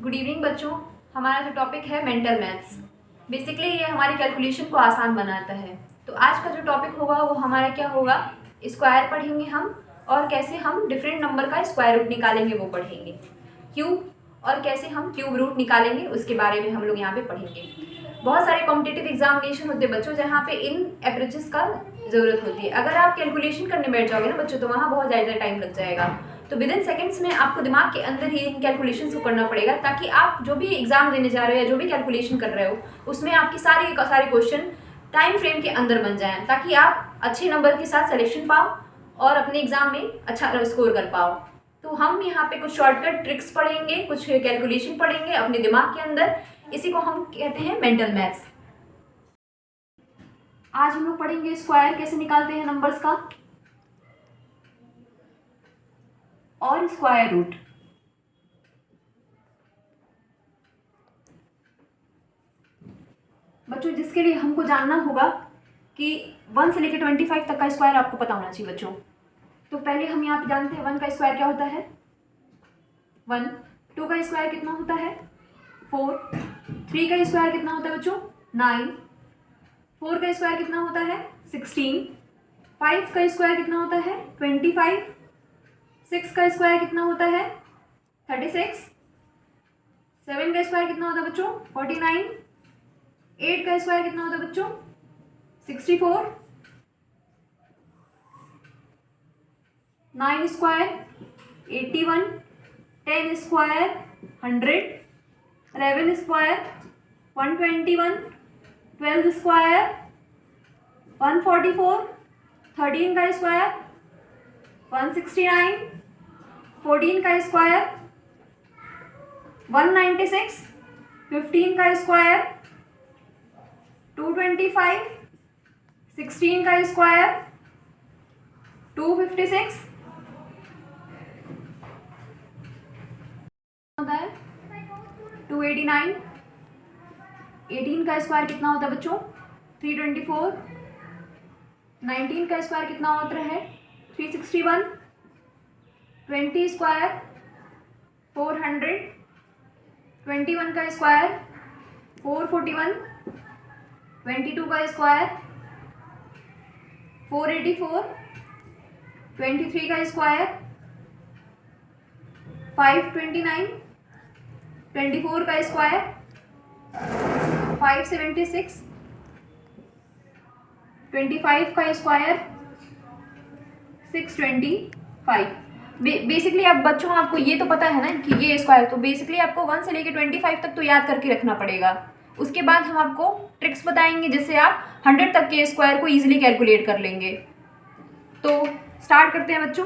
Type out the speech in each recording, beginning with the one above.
Good evening बच्चों। हमारा जो टॉपिक है मेंटल मैथ्स, बेसिकली ये हमारी कैलकुलेशन को आसान बनाता है। तो आज का जो टॉपिक होगा वो हमारा क्या होगा, स्क्वायर पढ़ेंगे हम, और कैसे हम डिफरेंट नंबर का स्क्वायर रूट निकालेंगे वो पढ़ेंगे। क्यूब और कैसे हम क्यूब रूट निकालेंगे उसके बारे में हम लोग यहाँ पे पढ़ेंगे। बहुत सारे कॉम्पिटिटिव एग्जामिनेशन होते हैं बच्चों जहाँ पे इन अप्रोचेस का ज़रूरत होती है। अगर आप कैलकुलेशन करने बैठ जाओगे ना बच्चों तो वहाँ बहुत ज़्यादा टाइम लग जाएगा। तो विद इन सेकेंड्स में आपको दिमाग के अंदर ही इन कैलकुलेशन को करना पड़ेगा, ताकि आप जो भी एग्जाम देने जा रहे हो या जो भी कैलकुलेशन कर रहे हो उसमें आपकी सारे क्वेश्चन टाइम फ्रेम के अंदर बन जाएं, ताकि आप अच्छे नंबर के साथ सिलेक्शन पाओ और अपने एग्जाम में अच्छा स्कोर कर पाओ। तो हम यहाँ पे कुछ शॉर्टकट ट्रिक्स पढ़ेंगे, कुछ कैलकुलेशन पढ़ेंगे अपने दिमाग के अंदर। इसी को हम कहते हैं मेंटल मैथ्स। आज हम लोग पढ़ेंगे स्क्वायर कैसे निकालते हैं नंबर्स का, और स्क्वायर रूट। बच्चों जिसके लिए हमको जानना होगा कि 1 से लेकर 25 तक का स्क्वायर आपको पता होना चाहिए बच्चों। तो पहले हम यहाँ पे जानते हैं 1 का स्क्वायर क्या होता है, 1। 2 का स्क्वायर कितना होता है, 4। 3 का स्क्वायर कितना होता है बच्चों, 9। 4 का स्क्वायर कितना होता है, 16। 5 का स्क्वायर कितना होता है, 25। 6 का स्क्वायर कितना होता है, 36। 7 का स्क्वायर कितना होता है बच्चों, 49। 8 का स्क्वायर कितना होता है बच्चों, 64। 9 स्क्वायर 81। 10 स्क्वायर 100। 11 स्क्वायर 121। 12 स्क्वायर 144। 13 का स्क्वायर 169। 14 का स्क्वायर 196। 15 का स्क्वायर 225। 16 का स्क्वायर 256 होता है, 289। 18 का स्क्वायर कितना होता है बच्चों, 324। 19 का स्क्वायर कितना होता है, 361। 20 स्क्वायर 400। 21 का स्क्वायर 441। 22 का स्क्वायर 484। 23 का स्क्वायर 529। 24 का स्क्वायर 576। 25 का स्क्वायर 625। बेसिकली अब बच्चों आपको ये तो पता है ना कि ये स्क्वायर, तो बेसिकली आपको 1 से लेकर 25 तक तो याद करके रखना पड़ेगा। उसके बाद हम आपको ट्रिक्स बताएंगे जिससे आप 100 तक के स्क्वायर को इजीली कैलकुलेट कर लेंगे। तो स्टार्ट करते हैं बच्चों।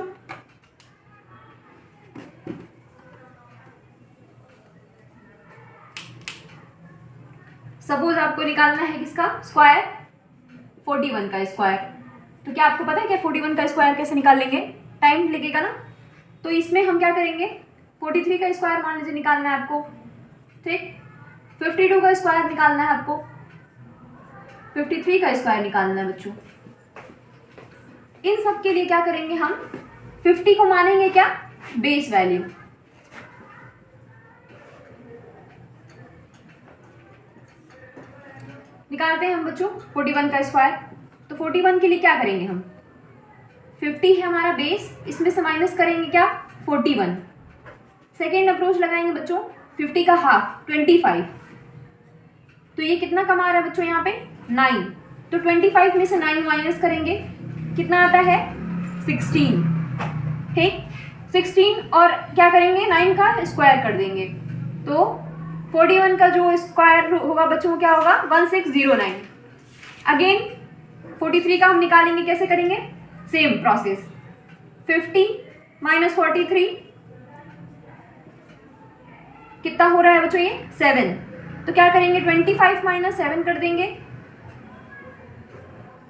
सपोज आपको निकालना है किसका स्क्वायर, 41 का स्क्वायर। तो क्या आपको पता है क्या 41 का स्क्वायर कैसे निकाल लेंगे, टाइम लगेगा ना। तो इसमें हम क्या करेंगे, 43 का स्क्वायर मान लीजिए निकालना है आपको, ठीक। 52 का स्क्वायर निकालना है आपको। 53 का स्क्वायर निकालना है बच्चों। इन सब के लिए क्या करेंगे हम, 50 को मानेंगे क्या, बेस वैल्यू। निकालते हैं हम बच्चों 41 का स्क्वायर। तो 41 के लिए क्या करेंगे हम, 50 है हमारा बेस, इसमें से माइनस करेंगे क्या, 41। सेकेंड अप्रोच लगाएंगे बच्चों, 50 का हाफ 25। तो ये कितना कमा रहा है बच्चों यहाँ पे, 9। तो 25 में से 9 माइनस करेंगे, कितना आता है, 16, ठीक। 16 और क्या करेंगे, 9 का स्क्वायर कर देंगे। तो 41 का जो स्क्वायर होगा बच्चों क्या होगा, 1609। अगेन 43 का हम निकालेंगे, कैसे करेंगे, सेम प्रोसेस। 50 माइनस 43 कितना हो रहा है बच्चों, ये 7। तो क्या करेंगे, 25 माइनस 7 कर देंगे,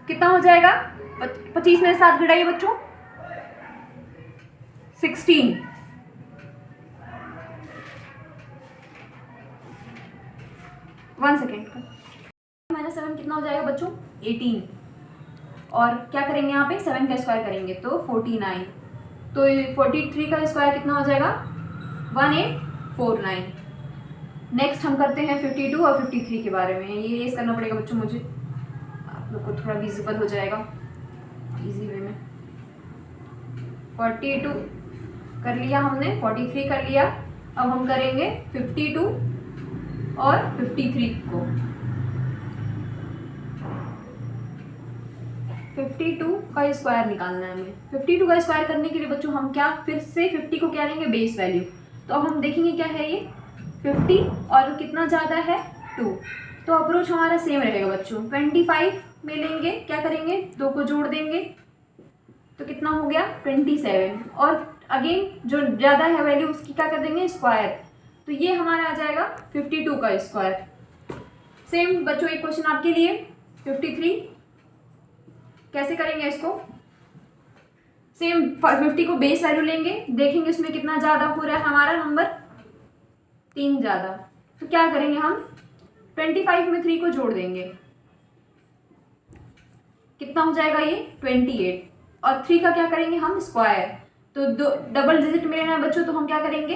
कितना हो जाएगा, 25 में 7 घटाइए बच्चों, 16। 1 सेकेंड का माइनस 7 कितना हो जाएगा बच्चों, 18। और क्या करेंगे यहाँ पे, 7 का स्क्वायर करेंगे तो 49। तो 43 का स्क्वायर कितना हो जाएगा, 1849। नेक्स्ट हम करते हैं 52 और 53 के बारे में। ये रेस करना पड़ेगा बच्चों मुझे, आप लोग को थोड़ा विजिबल हो जाएगा इजी वे में। 42 कर लिया हमने, 43 कर लिया। अब हम करेंगे 52 और 53 को। 52 का स्क्वायर निकालना है हमें। 52 का स्क्वायर करने के लिए बच्चों हम क्या फिर से 50 को क्या लेंगे बेस वैल्यू। तो अब हम देखेंगे क्या है ये 50 और कितना ज़्यादा है 2। तो अप्रोच हमारा सेम रहेगा बच्चों। 25 में लेंगे, क्या करेंगे 2 को जोड़ देंगे तो कितना हो गया 27। और अगेन जो ज़्यादा है वैल्यू उसकी क्या कर देंगे स्क्वायर। तो ये हमारा आ जाएगा 52 का स्क्वायर। सेम बच्चों एक क्वेश्चन आपके लिए 53 कैसे करेंगे इसको। सेम 50 को बेस वैल्यू लेंगे, देखेंगे उसमें कितना ज़्यादा हो रहा है हमारा नंबर 3 ज़्यादा। तो क्या करेंगे हम 25 में 3 को जोड़ देंगे, कितना हो जाएगा ये 28। और 3 का क्या करेंगे हम स्क्वायर। तो डबल डिजिट में लेना है बच्चों, तो हम क्या करेंगे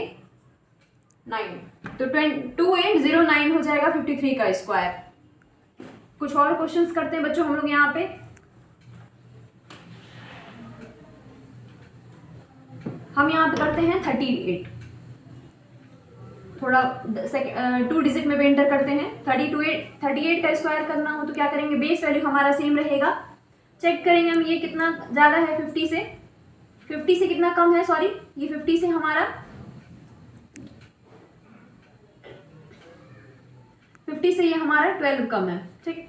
9। तो 2809 हो जाएगा 53 का स्क्वायर। कुछ और क्वेश्चंस करते हैं बच्चों हम लोग यहाँ पे। हम यहाँ पे करते हैं 38, थोड़ा 2 डिजिट में भी एंटर करते हैं। 38 का स्क्वायर करना हो तो क्या करेंगे बेस वैल्यू हमारा सेम रहेगा। चेक करेंगे हम ये कितना ज़्यादा है 50 से कितना कम है, सॉरी ये 50 से हमारा 50 से ये हमारा 12 कम है, ठीक।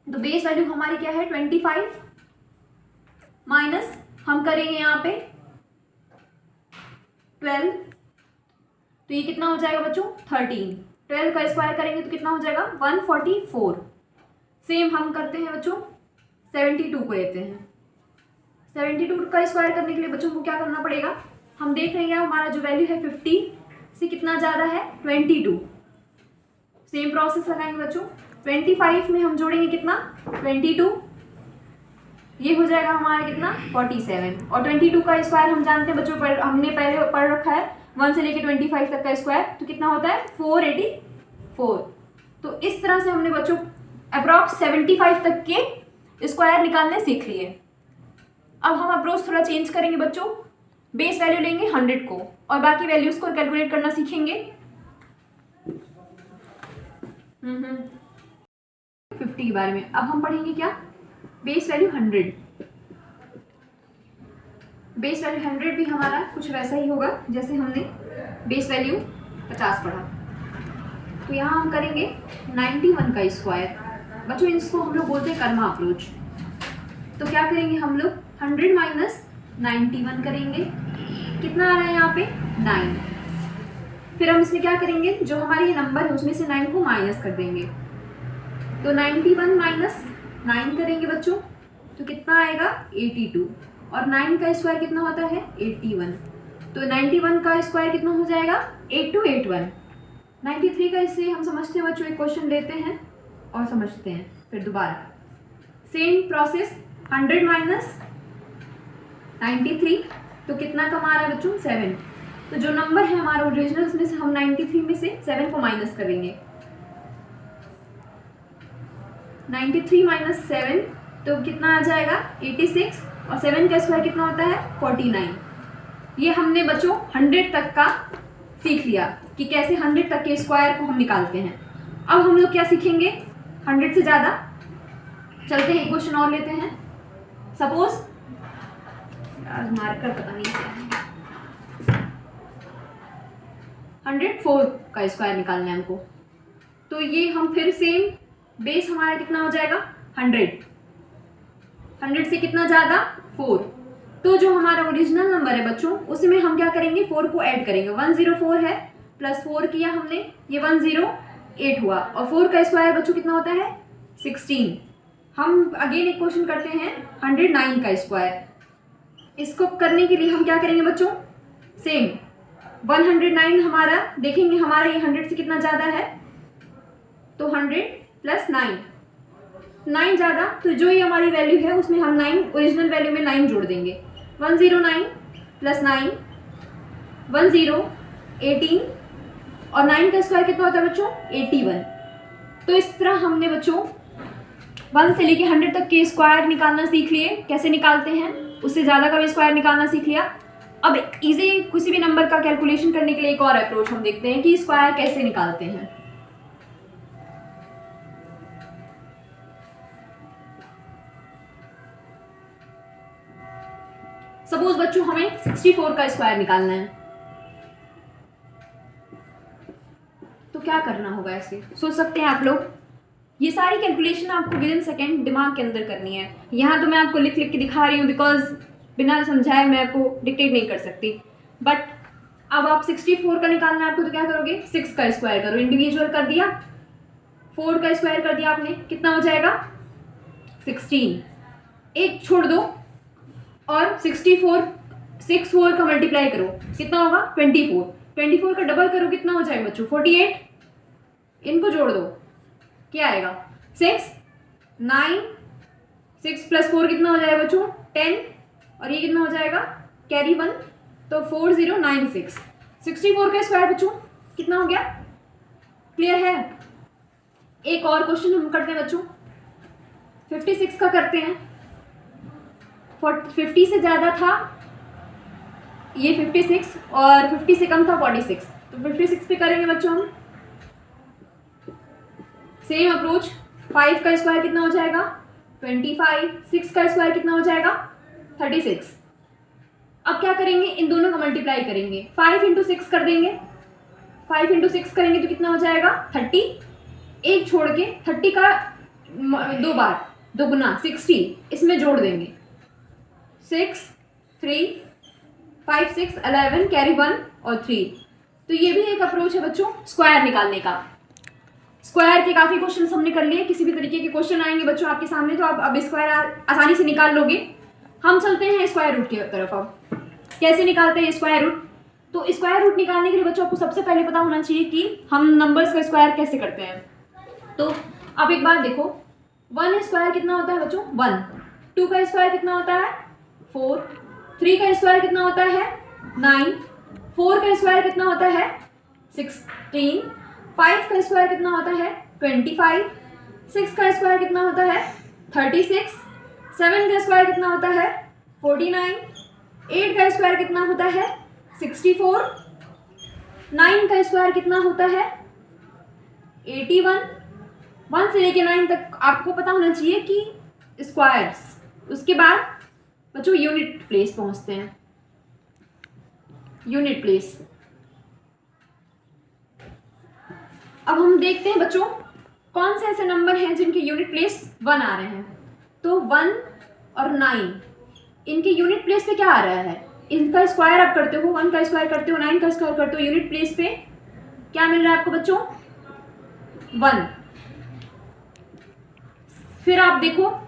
तो बेस वैल्यू हमारी क्या है 25 माइनस हम करेंगे यहाँ पे 12। तो ये कितना हो जाएगा बच्चों 13। 12 का स्क्वायर करेंगे तो कितना हो जाएगा 144। सेम हम करते हैं बच्चों 72 को लेते हैं। 72 का स्क्वायर करने के लिए बच्चों को क्या करना पड़ेगा, हम देख रहे हैं हमारा जो वैल्यू है 50 से कितना ज़्यादा है 22। सेम प्रोसेस लगाएंगे बच्चों। 25 में हम जोड़ेंगे कितना 22, ये हो जाएगा हमारा कितना 47। और 22 का स्क्वायर हम जानते हैं बच्चों हमने पहले पढ़ रखा है 1 से लेके 25 तक का स्क्वायर, तो कितना होता है 484। तो इस तरह से हमने बच्चों अप्रॉक्स 75 तक के स्क्वायर निकालने सीख लिए। अब हम अप्रोच थोड़ा चेंज करेंगे बच्चों, बेस वैल्यू लेंगे 100 को और बाकी वैल्यूज को कैलकुलेट करना सीखेंगे। 50 के बारे में अब हम पढ़ेंगे क्या बेस वैल्यू 100। बेस वैल्यू 100 भी हमारा कुछ वैसा ही होगा जैसे हमने बेस वैल्यू 50 पढ़ा। तो यहाँ हम करेंगे 91 का स्क्वायर। बच्चों इसको हम लोग बोलते हैं कर्मा अप्रोच। तो क्या करेंगे हम लोग 100 माइनस 91 करेंगे, कितना आ रहा है यहाँ पे 9। फिर हम इसमें क्या करेंगे जो हमारी ये नंबर है उसमें से 9 को माइनस कर देंगे। तो 91 माइनस 9 करेंगे बच्चों तो कितना आएगा 82। और 9 का स्क्वायर कितना होता है 81। तो 91 का स्क्वायर कितना हो जाएगा 8281। 93 का इससे हम समझते हैं बच्चों, एक क्वेश्चन लेते हैं और समझते हैं फिर दोबारा। सेम प्रोसेस 100 माइनस 93 तो कितना कम आ रहा है बच्चों 7। तो जो नंबर है हमारा ओरिजिनल उसमें से हम 93 में से 7 को माइनस करेंगे। 93 माइनस 7 तो कितना आ जाएगा 86। और 7 का स्क्वायर कितना होता है 49। ये हमने बच्चों 100 तक का सीख लिया कि कैसे 100 तक के स्क्वायर को हम निकालते हैं। अब हम लोग क्या सीखेंगे 100 से ज़्यादा। चलते हैं एक क्वेश्चन और लेते हैं। सपोज मार्कर पता नहीं क्या है, 104 का स्क्वायर निकालना है हमको। तो ये हम फिर सेम बेस हमारा कितना हो जाएगा 100 से कितना ज़्यादा 4। तो जो हमारा ओरिजिनल नंबर है बच्चों उसमें हम क्या करेंगे 4 को ऐड करेंगे। 104 है प्लस 4 किया हमने, ये 108 हुआ। और 4 का स्क्वायर बच्चों कितना होता है 16। हम अगेन एक क्वेश्चन करते हैं 109 का स्क्वायर। इसको करने के लिए हम क्या करेंगे बच्चों सेम 109 हमारा देखेंगे हमारा ये 100 से कितना ज़्यादा है। तो 100 प्लस 9 ज़्यादा, तो जो ये हमारी वैल्यू है उसमें हम 9 ओरिजिनल वैल्यू में 9 जोड़ देंगे। 109 प्लस 9 10 18 और 9 का स्क्वायर कितना होता है बच्चों 81। तो इस तरह हमने बच्चों 1 से लेके 100 तक के स्क्वायर निकालना सीख लिए, कैसे निकालते हैं, उससे ज़्यादा का भी स्क्वायर निकालना सीख लिया। अब इजी किसी भी नंबर का कैलकुलेशन करने के लिए एक और अप्रोच हम देखते हैं कि स्क्वायर कैसे निकालते हैं। सपोज बच्चों हमें 64 का स्क्वायर निकालना है, तो क्या करना होगा, ऐसे सोच सकते हैं आप लोग। ये सारी कैलकुलेशन आपको विद इन सेकेंड दिमाग के अंदर करनी है। यहाँ तो मैं आपको लिख लिख के दिखा रही हूँ बिकॉज बिना समझाए मैं आपको डिक्टेट नहीं कर सकती। बट अब आप 64 का निकालना है आपको, तो क्या करोगे, 6 का स्क्वायर करो, इंडिविजुअल कर दिया, 4 का स्क्वायर कर दिया आपने, कितना हो जाएगा 16, एक छोड़ दो और 64 6 4 का मल्टीप्लाई करो, कितना होगा 24, 24 का डबल करो, कितना हो जाएगा बच्चों 48, इनको जोड़ दो, क्या आएगा 6 9, 6 + 4 कितना हो जाएगा बच्चों 10, और ये कितना हो जाएगा कैरी 1, तो 4096। 64 का स्क्वायर बच्चों कितना हो गया, क्लियर है। एक और क्वेश्चन हम करते हैं बच्चों, 56 का करते हैं। 50 से ज़्यादा था ये 56 और 50 से कम था 46, तो 56 पे करेंगे बच्चों हम सेम अप्रोच। 5 का स्क्वायर कितना हो जाएगा 25, 6 का स्क्वायर कितना हो जाएगा 36। अब क्या करेंगे, इन दोनों का मल्टीप्लाई करेंगे, 5 × 6 कर देंगे, 5 × 6 करेंगे तो कितना हो जाएगा 30, एक छोड़ के 30 का 2 बार 2 गुना 60, इसमें जोड़ देंगे 6 3 5 6 11 कैरी 1 और 3। तो ये भी एक अप्रोच है बच्चों स्क्वायर निकालने का। स्क्वायर के काफ़ी क्वेश्चन हमने कर लिए, किसी भी तरीके के क्वेश्चन आएंगे बच्चों आपके सामने तो आप अब स्क्वायर आसानी से निकाल लोगे। हम चलते हैं स्क्वायर रूट की तरफ। अब कैसे निकालते हैं स्क्वायर रूट, तो स्क्वायर रूट निकालने के लिए बच्चों आपको सबसे पहले पता होना चाहिए कि हम नंबर्स का स्क्वायर कैसे करते हैं। तो अब एक बात देखो, 1 स्क्वायर कितना होता है बच्चों 1, 2 का स्क्वायर कितना होता है 4, 3 का स्क्वायर कितना होता है 9, 4 का स्क्वायर कितना होता है 16, 5 का स्क्वायर कितना होता है 25, 6 का स्क्वायर कितना होता है 36, 7 का स्क्वायर कितना होता है 49, 8 का स्क्वायर कितना होता है 64, 9 का स्क्वायर कितना होता है 81। 1 से लेके 9 तक आपको पता होना चाहिए कि स्क्वायर्स। उसके बाद बच्चों यूनिट प्लेस पहुंचते हैं, यूनिट प्लेस। अब हम देखते हैं बच्चों कौन से ऐसे नंबर हैं जिनके यूनिट प्लेस 1 आ रहे हैं। तो 1 और 9 इनके यूनिट प्लेस पे क्या आ रहा है, इनका स्क्वायर आप करते हो, 1 का स्क्वायर करते हो, 9 का स्क्वायर करते हो, यूनिट प्लेस पे क्या मिल रहा है आपको बच्चों 1। फिर आप देखो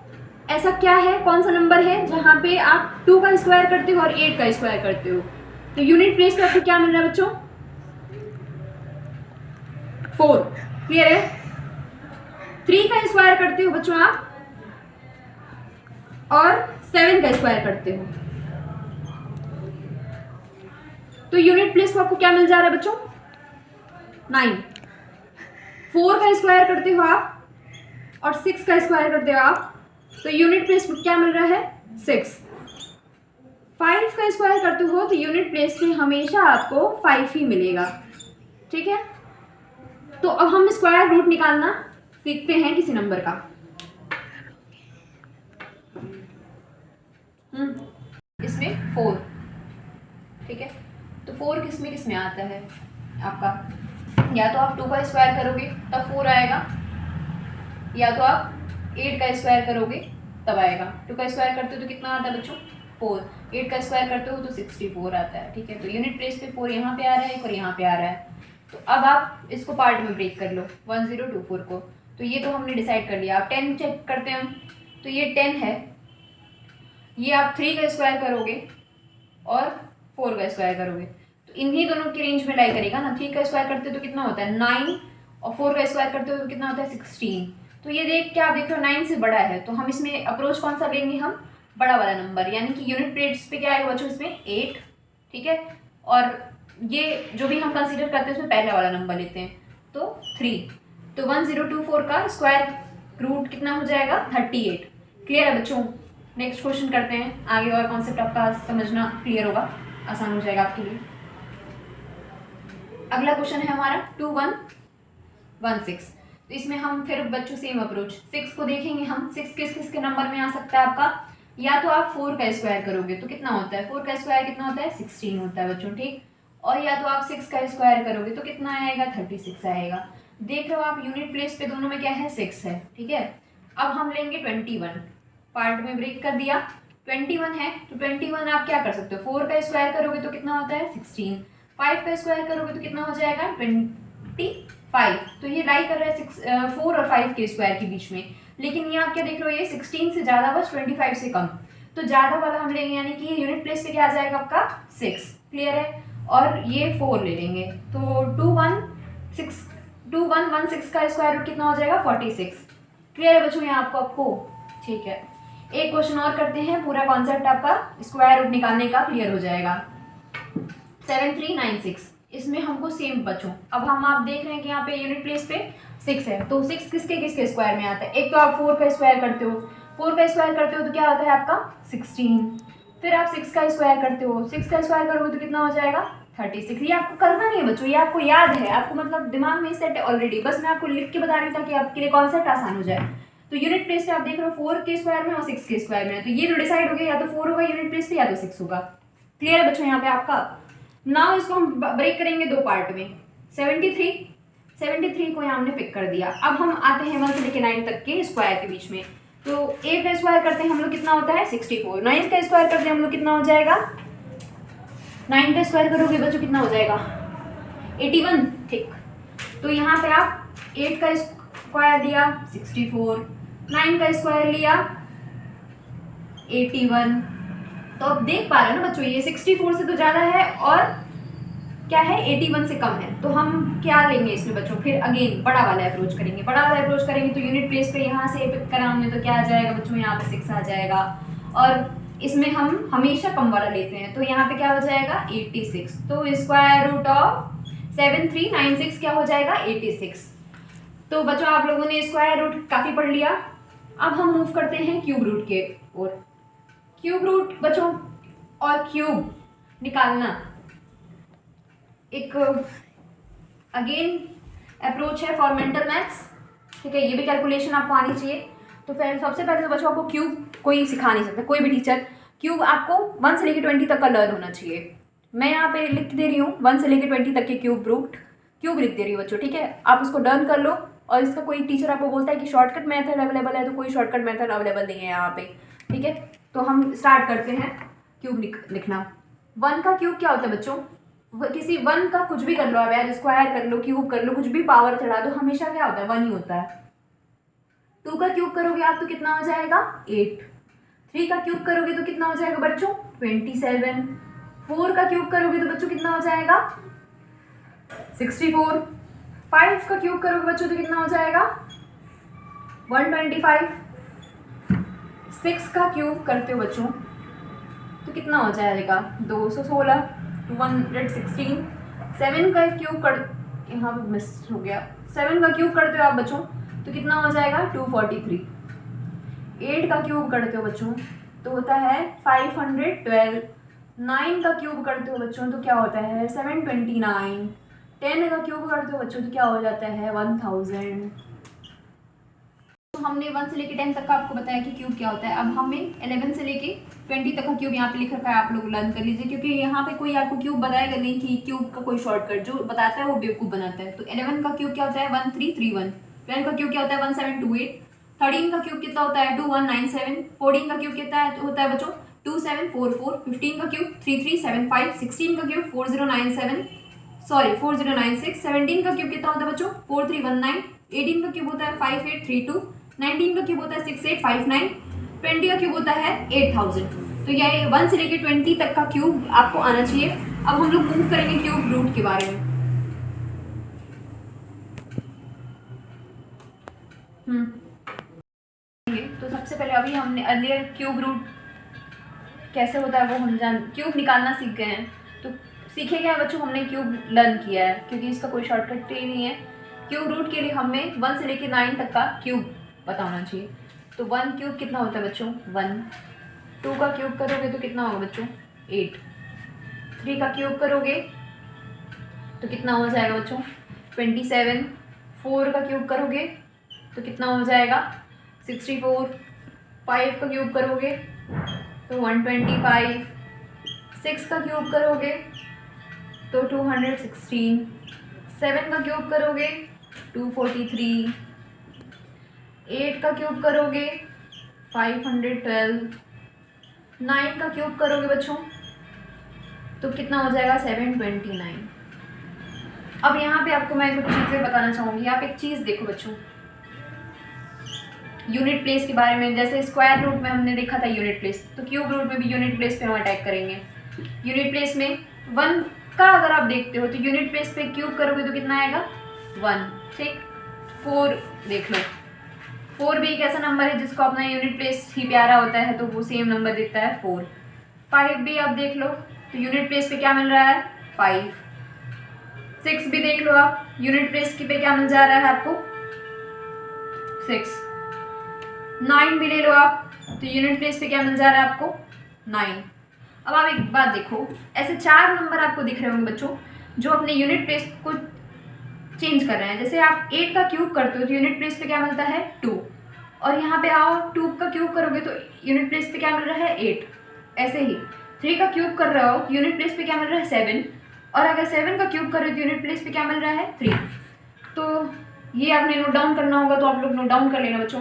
ऐसा क्या है, कौन सा नंबर है जहाँ पे आप 2 का स्क्वायर करते हो और 8 का स्क्वायर करते हो, तो यूनिट प्लेस पे आपको क्या मिल रहा है बच्चों 4, क्लियर है। 3 का स्क्वायर करते हो बच्चों आप और 7 का स्क्वायर करते हो, तो यूनिट प्लेस पे आपको क्या मिल जा रहा है बच्चों 9। 4 का स्क्वायर करते हो आप और 6 का स्क्वायर करते हो आप, तो यूनिट प्लेस पे क्या मिल रहा है 6। 5 का स्क्वायर करते हो तो यूनिट प्लेस पे हमेशा आपको 5 ही मिलेगा, ठीक है। तो अब हम स्क्वायर रूट निकालना सीखते हैं किसी नंबर का। इसमें 4, ठीक है, तो 4 किस में आता है आपका, या तो आप 2 का स्क्वायर करोगे तब 4 आएगा, या तो आप 8 का स्क्वायर करोगे तब आएगा। 2 का स्क्वायर करते हो तो कितना आता है बच्चों 4, 8 का स्क्वायर करते हो तो 64 आता है, ठीक है। तो यूनिट प्लेस पे 4 यहाँ पे आ रहा है और यहाँ पे आ रहा है। तो अब आप इसको पार्ट में ब्रेक कर लो 1024 को, तो ये तो हमने डिसाइड कर लिया। आप 10 चेक करते हैं हम, तो ये 10 है, ये आप 3 का स्क्वायर करोगे और 4 का स्क्वायर करोगे तो इन्हीं दोनों की रेंज में लाई करेगा ना। 3 का स्क्वायर करते हो तो कितना होता है 9 और 4 का स्क्वायर करते हो तो कितना होता है 16। तो ये देख के आप देख रहे हो 9 से बड़ा है, तो हम इसमें अप्रोच कौन सा लेंगे, हम बड़ा वाला नंबर, यानी कि यूनिट प्लेस पे क्या आएगा बच्चों इसमें 8, ठीक है। और ये जो भी हम कंसीडर करते हैं उसमें पहले वाला नंबर लेते हैं, तो 3। तो 1024 का स्क्वायर रूट कितना हो जाएगा 38। क्लियर है बच्चों? नेक्स्ट क्वेश्चन करते हैं, आगे और कॉन्सेप्ट आपका समझना क्लियर होगा, आसान हो जाएगा आपके लिए। अगला क्वेश्चन है हमारा 2116। तो इसमें हम फिर बच्चों सेम अप्रोच 6 को देखेंगे हम। 6 किस किस के नंबर में आ सकता है आपका? या तो आप 4 का स्क्वायर करोगे तो कितना होता है, 4 का स्क्वायर कितना होता है 16 होता है बच्चों, ठीक। और या तो आप 6 का स्क्वायर करोगे तो कितना आएगा 36 आएगा। देख रहे हो आप यूनिट प्लेस पे दोनों में क्या है 6 है, ठीक है। अब हम लेंगे 21, पार्ट में ब्रेक कर दिया। 21 है तो 21 आप क्या कर सकते हो, 4 का स्क्वायर करोगे तो कितना होता है 16, 5 का स्क्वायर करोगे तो कितना हो जाएगा 25। तो ये लाई कर रहा है 4 और 5 के स्क्वायर के बीच में, लेकिन ये आप क्या देख रहे हो, ये 16 से ज़्यादा बस 25 से कम, तो ज़्यादा वाला हम लेंगे, यानी कि यूनिट प्लेस पे क्या आ जाएगा आपका 6। क्लियर है? और ये 4 ले लेंगे तो 2116 का स्क्वायर रूट कितना हो जाएगा 46। क्लियर है बच्चों यहाँ आपको? ठीक है, एक क्वेश्चन और करते हैं, पूरा कॉन्सेप्ट आपका स्क्वायर रूट निकालने का क्लियर हो जाएगा। 7396, इसमें हमको सेम बच्चों, अब हम आप देख रहे हैं कि यहाँ पे यूनिट प्लेस पे 6 है, तो 6 किसके किसके स्क्वायर में आता है? एक तो आप 4 का स्क्वायर करते हो, 4 का स्क्वायर करते हो तो क्या होता है आपका 16, फिर आप 6 का स्क्वायर करते हो, 6 का स्क्वायर करोगे तो कितना हो जाएगा 36। ये आपको करना नहीं है बच्चों, ये आपको याद है, आपको मतलब दिमाग में सेट है ऑलरेडी, बस मैं आपको लिख के बता रही हूँ ताकि आपके लिए कॉन्सेप्ट आसान हो जाए। तो यूनिट प्लेस पे आप देख रहे हो 4 के स्क्वायर में और 6 के स्क्वायर में है, तो ये तो डिसाइड हो गया, या तो 4 होगा यूनिट प्लेस पे या तो 6 होगा। क्लियर है बच्चों यहाँ पे आपका? नाउ इसको हम ब्रेक करेंगे दो पार्ट में। 73 को यहाँ हमने पिक कर दिया। अब हम आते हैं 1 से लेकर 9 तक के स्क्वायर के बीच में। तो 8 का स्क्वायर करते हैं हम लोग, कितना होता है 64। 9 का स्क्वायर करते हैं हम लोग, कितना हो जाएगा 9 का स्क्वायर करोगे बच्चों कितना हो जाएगा 81, ठीक। तो यहाँ पे आप 8 का स्क्वायर दिया 64, 9 का स्क्वायर लिया 81। तो अब देख पा रहे हो ना बच्चों, ये 64 से तो ज़्यादा है और क्या है 81 से कम है, तो हम क्या लेंगे इसमें बच्चों, फिर अगेन बड़ा वाला अप्रोच करेंगे। बड़ा वाला अप्रोच करेंगे तो यूनिट प्लेस पे यहाँ से पिक करा हमने तो क्या आ जाएगा बच्चों, यहाँ पे 6 आ जाएगा, और इसमें हम हमेशा कम वाला लेते हैं, तो यहाँ पे क्या हो जाएगा 86। तो स्क्वायर रूट ऑफ 7396 क्या हो जाएगा 86। तो बच्चों आप लोगों ने स्क्वायर रूट काफ़ी पढ़ लिया। अब हम मूव करते हैं क्यूब रूट के ओर। क्यूब रूट बच्चों और क्यूब निकालना एक अगेन अप्रोच है फॉर मेंटल मैथ्स, ठीक है। ये भी कैलकुलेशन आपको आनी चाहिए। तो फिर सबसे पहले तो बच्चों आपको क्यूब कोई सिखा नहीं सकता, कोई भी टीचर। क्यूब आपको 1 से लेकर 20 तक का लर्न होना चाहिए। मैं यहाँ पे लिख दे रही हूँ 1 से लेकर 20 तक के क्यूब लिख दे रही हूँ बच्चों, ठीक है। आप उसको डन कर लो, और इसका कोई टीचर आपको बोलता है कि शॉर्टकट मेथड अवेलेबल है, तो कोई शॉर्टकट मेथड अवेलेबल नहीं है यहाँ पे, ठीक है। तो हम स्टार्ट करते हैं क्यूब लिखना। 1 का क्यूब क्या होता है बच्चों, किसी 1 का कुछ भी कर लो आप यार, स्क्वायर कर लो, क्यूब कर लो, कुछ भी पावर चढ़ा दो, हमेशा क्या होता है 1 ही होता है। 2 का क्यूब करोगे आप तो कितना हो जाएगा 8। 3 का क्यूब करोगे तो कितना हो जाएगा बच्चों 27। 4 का क्यूब करोगे तो बच्चों कितना हो जाएगा 64। 5 का क्यूब करोगे बच्चों तो कितना हो जाएगा 125। 6 का क्यूब करते हो बच्चों तो कितना हो जाएगा 216, 216। 7 का क्यूब कर, यहाँ पे मिस हो गया, 7 का क्यूब करते हो आप बच्चों तो कितना हो जाएगा 243। 8 का क्यूब करते हो बच्चों तो होता है 512। 9 का क्यूब करते हो बच्चों तो क्या होता है 729। 10 का क्यूब करते हो बच्चों तो क्या हो जाता है 1000। तो हमने 1 से लेके 10 तक का आपको बताया कि क्यूब क्या होता है। अब हमें 11 से लेके 20 तक का क्यूब यहाँ पे लिख रखा है, आप लोग लर्न कर लीजिए, क्योंकि यहाँ पे कोई आपको क्यूब बताएगा नहीं कि क्यूब का कोई शॉर्टकट, जो बताता है वो बेवकूफ़ बनाता है। तो 11 का क्यूब क्या होता है 1331। 12 का क्यूब क्या होता है 1728। 13 का क्यूब कितना होता है 2197। 14 का क्यूब कितना होता है बच्चों 2744। 15 का क्यूब 3375। 16 का क्यूब 4096। 17 का क्यूब कितना होता है बच्चों 4319। 18 का क्यूब होता है 5832। 19 का क्यूब होता है 6859। 20 का क्यूब होता है 8000। तो ये 1 से लेकर 20 तक का क्यूब आपको आना चाहिए। अब हम लोग मूव करेंगे क्यूब रूट के बारे में। तो सबसे पहले अभी हमने अर्लियर क्यूब रूट कैसे होता है वो हम क्यूब निकालना सीख गए हैं। तो सीखे क्या है बच्चों, हमने क्यूब लर्न किया है क्योंकि इसका कोई शॉर्टकट ही नहीं है। क्यूब रूट के लिए हमें 1 से लेकर 9 तक का क्यूब पता होना चाहिए। तो 1 क्यूब कितना होता है बच्चों 1, 2 का क्यूब करोगे तो कितना होगा बच्चों 8, 3 का क्यूब करोगे तो कितना हो जाएगा बच्चों 27, 4 का क्यूब करोगे तो कितना हो जाएगा 64, 5 का क्यूब करोगे तो 125, 6 का क्यूब करोगे तो 216, 7 का क्यूब करोगे 243, 8 का क्यूब करोगे 512, 9 का क्यूब करोगे बच्चों तो कितना हो जाएगा 729। अब यहाँ पे आपको मैं कुछ चीज़ें बताना चाहूँगी। आप एक चीज़ देखो बच्चों, यूनिट प्लेस के बारे में। जैसे स्क्वायर रूट में हमने देखा था यूनिट प्लेस, तो क्यूब रूट में भी यूनिट प्लेस पे हम अटैक करेंगे। यूनिट प्लेस में 1 का अगर आप देखते हो तो यूनिट प्लेस पे क्यूब करोगे तो कितना आएगा 1, ठीक। 4 देख लो, 4 भी एक ऐसा नंबर है जिसको अपना यूनिट प्लेस ही प्यारा होता है तो वो सेम नंबर देता है 4। 5 भी आप देख लो तो यूनिट प्लेस पे क्या मिल रहा है 5। 6 भी देख लो आप, यूनिट प्लेस की पे क्या मिल जा रहा है आपको 6। 9 भी ले लो आप तो यूनिट प्लेस पे क्या मिल जा रहा है आपको 9। अब आप एक बात देखो, ऐसे 4 नंबर आपको दिख रहे होंगे बच्चों जो अपने यूनिट प्लेस को चेंज कर रहे हैं। जैसे आप 8 का क्यूब करते हो तो यूनिट प्लेस पे क्या मिलता है 2, और यहाँ पे आओ 2 का क्यूब करोगे तो यूनिट प्लेस पे क्या मिल रहा है 8। ऐसे ही 3 का क्यूब कर रहे हो तो यूनिट प्लेस पे क्या मिल रहा है 7, और अगर 7 का क्यूब कर रहे हो तो यूनिट प्लेस पे क्या मिल रहा है 3। तो ये आपने नोट डाउन करना होगा, तो आप लोग नोट डाउन कर लेना बच्चों।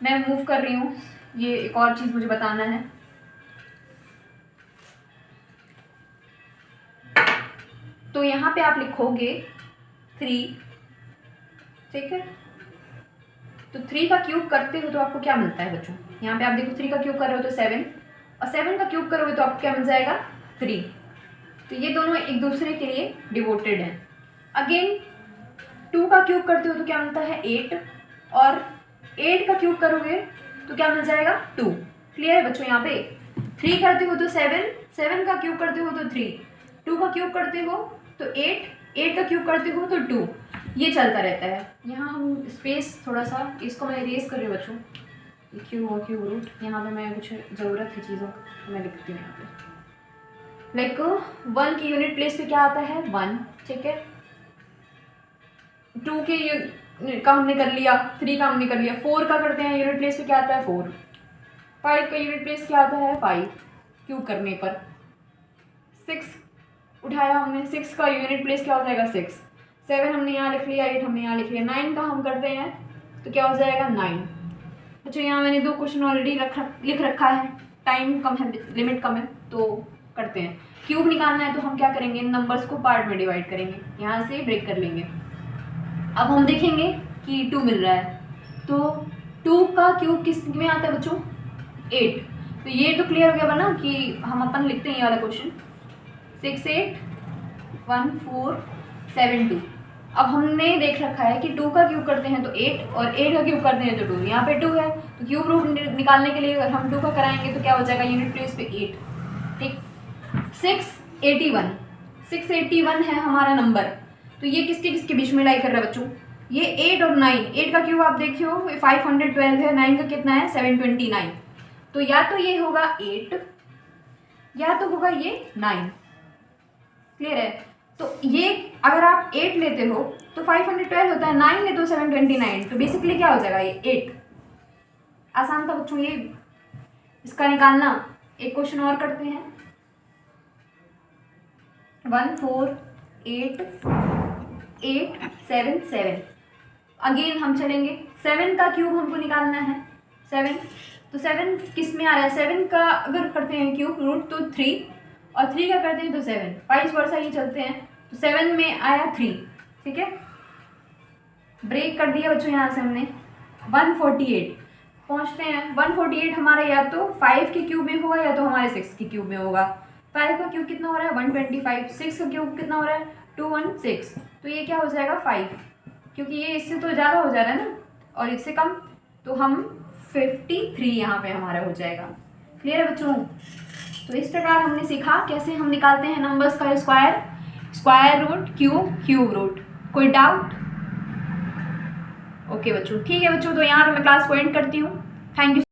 मैं मूव कर रही हूँ, ये एक और चीज़ मुझे बताना है। तो यहाँ पे आप लिखोगे 3, ठीक है। तो 3 का क्यूब करते हो तो आपको क्या मिलता है बच्चों, यहाँ पे आप देखो 3 का क्यूब कर रहे हो तो 7, और 7 का क्यूब करोगे तो आपको क्या मिल जाएगा 3। तो ये दोनों एक दूसरे के लिए डिवोटेड हैं। अगेन 2 का क्यूब करते हो तो क्या मिलता है 8, और 8 का क्यूब करोगे तो क्या मिल जाएगा 2। क्लियर है बच्चों। यहाँ पे 3 करते हो तो 7, 7 का क्यूब करते हो तो 3, 2 का क्यूब करते हो तो 8, 8 का क्यूब करते हो तो 2। ये चलता रहता है। यहाँ हम स्पेस थोड़ा सा इसको मैं इरेज कर रही हूँ बच्चों, क्यूब और क्यूब रूट, यहाँ पे मैं कुछ ज़रूरत है चीज़ों तो मैं लिखती हूँ यहाँ पे। लाइक 1 की यूनिट प्लेस पे क्या आता है 1, ठीक है। 2 के का हमने कर लिया, 3 का हमने कर लिया। 4 का करते हैं, यूनिट प्लेस पे क्या आता है 4। 5 का यूनिट प्लेस क्या आता है 5 क्यूब करने पर। 6 उठाया हमने, 6 का यूनिट प्लेस क्या हो जाएगा 6। 7 हमने यहाँ लिख लिया, 8 हमने यहाँ लिख लिया। 9 का हम करते हैं तो क्या हो जाएगा 9। अच्छा, यहाँ मैंने 2 क्वेश्चन ऑलरेडी लिख रखा है, टाइम कम है, लिमिट कम है, तो करते हैं। क्यूब निकालना है तो हम क्या करेंगे, इन नंबर्स को पार्ट में डिवाइड करेंगे, यहाँ से ब्रेक कर लेंगे। अब हम देखेंगे कि 2 मिल रहा है, तो 2 का क्यूब किस में आता है बच्चों 8। तो ये तो क्लियर हो गया बना कि हम अपन लिखते हैं ये वाला क्वेश्चन 6, 8, 1, 4, 7, 2। अब हमने देख रखा है कि 2 का क्यूब करते हैं तो 8, और 8 का क्यूब करते हैं तो 2। यहाँ पे 2 है तो क्यूब रूट निकालने के लिए अगर हम 2 का कराएंगे तो क्या हो जाएगा यूनिट प्लेस पे 8, ठीक। 681, 681 है हमारा नंबर। तो ये किसके किसके बीच में लाई कर रहा है बच्चों, ये 8 और 9। 8 का क्यूब आप देखियो 512 है, 9 का कितना है 729। तो या तो ये होगा 8 या तो होगा ये 9। क्लियर है। तो ये अगर आप 8 लेते हो तो 512 होता है, 9 लेते हो 729। तो बेसिकली क्या हो जाएगा ये 8। आसान था बच्चों ये इसका निकालना। एक क्वेश्चन और करते हैं। 1, 4, 8, 8, 7, 7। अगेन हम चलेंगे, 7 का क्यूब हमको निकालना है 7। तो 7 किस में आ रहा है, 7 का अगर करते हैं क्यूब रूट तो 3, और 3 का करते हैं तो 7, वाइस वर्सा ही चलते हैं। तो 7 में आया 3, ठीक है। ब्रेक कर दिया बच्चों यहाँ से हमने। 148 पहुँचते हैं। 148 हमारा या तो 5 के क्यूब में होगा या तो हमारे 6 के क्यूब में होगा। 5 का क्यूब कितना हो रहा है 125, 6 का क्यूब कितना हो रहा है 216। तो ये क्या हो जाएगा 5, क्योंकि ये इससे तो ज़्यादा हो जा रहा है ना, और इससे कम, तो हम 53 यहाँ पे हमारा हो जाएगा। क्लियर है बच्चों। तो इस प्रकार हमने सीखा कैसे हम निकालते हैं नंबर्स का square, square root, cube root. कोई डाउट? ओके बच्चों, ठीक है बच्चों, तो यहाँ पे मैं क्लास को एंड करती हूँ। Thank you.